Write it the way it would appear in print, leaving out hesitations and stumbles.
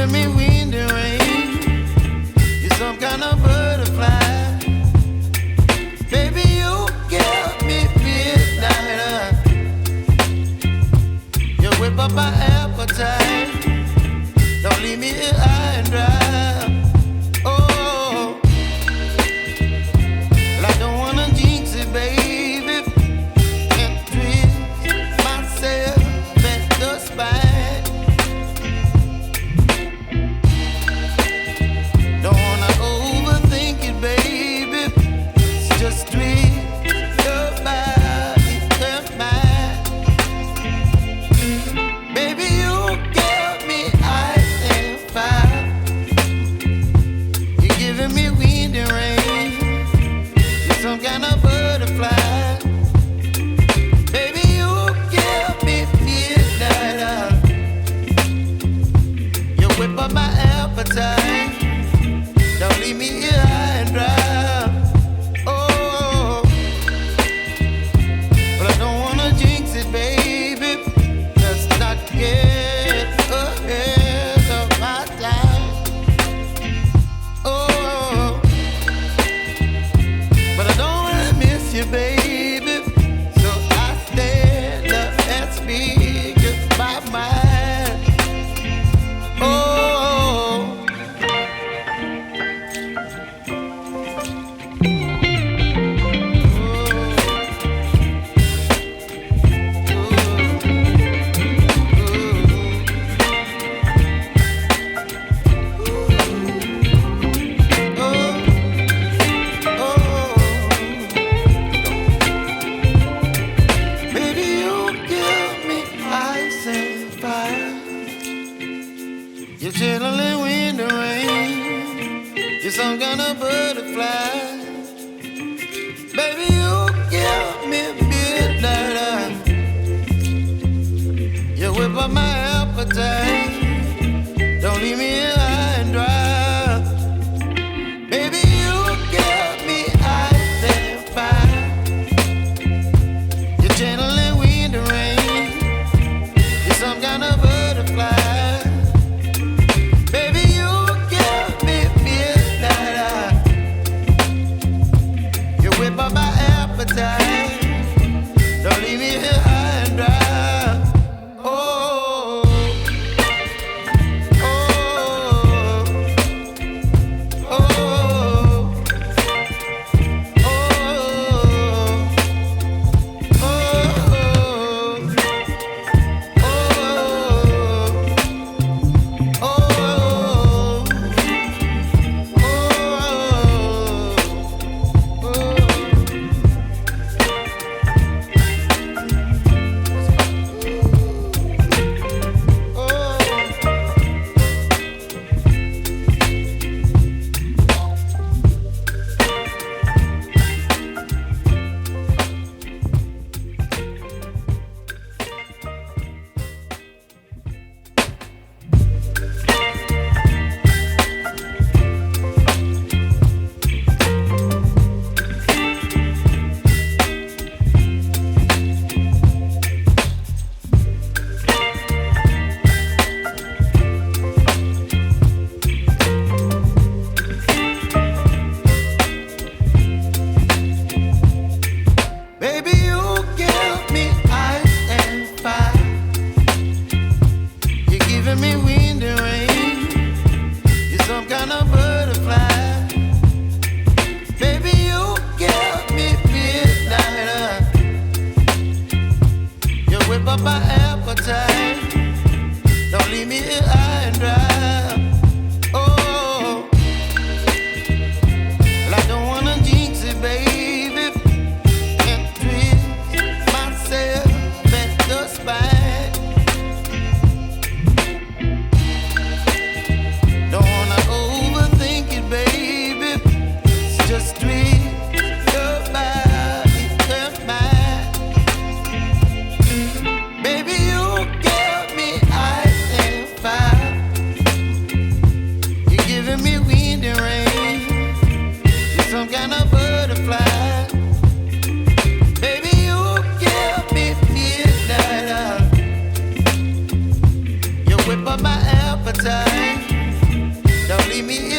giving me wind and rain. You're some kind of butterfly. Baby, you give me midnight. You whip up my appetite. Don't leave me here high and dry. Oh, well, I don't wanna jinx it, baby, and twist myself at the spine. Don't wanna overthink it, baby. It's just twist your body and mine. Baby, you give me ice and fire. You're giving me wind and rain. You're some kind of butterfly. Baby, you give me midnight. You whip up my appetite. Don't leave me here high and dry. Oh, but I don't wanna jinx it, baby. Let's not get ahead of my time. Oh, but I don't wanna miss you, baby. So I stand up and speak my mind. Oh. Baby, you give me ice and fire. You're chilling wind and rain. You're some kind of butterfly. Baby, you give me midnight. You whip up my appetite. Don't leave me here high and dry. Baby, you give me ice and fire. You're channeling wind and rain. You're some kind of butterfly. Baby, you give me midnight. You whip up my appetite. Don't leave me here high and dry. Oh, oh, oh, oh, Baby, you give me ice and fire. You're giving me wind and rain. You're some kind of butterfly. Baby, you give me midnight. You whip up my appetite. Don't leave me here high and dry. Oh, well, I don't wanna jinx it, baby, and twist myself at the spine. Don't wanna overthink it, baby. It's just twist your body and mine. Baby, you give me ice and fire. You're giving me wind and rain. You're some kind of butterfly. Baby, you give me midnight. You whip up my appetite. give me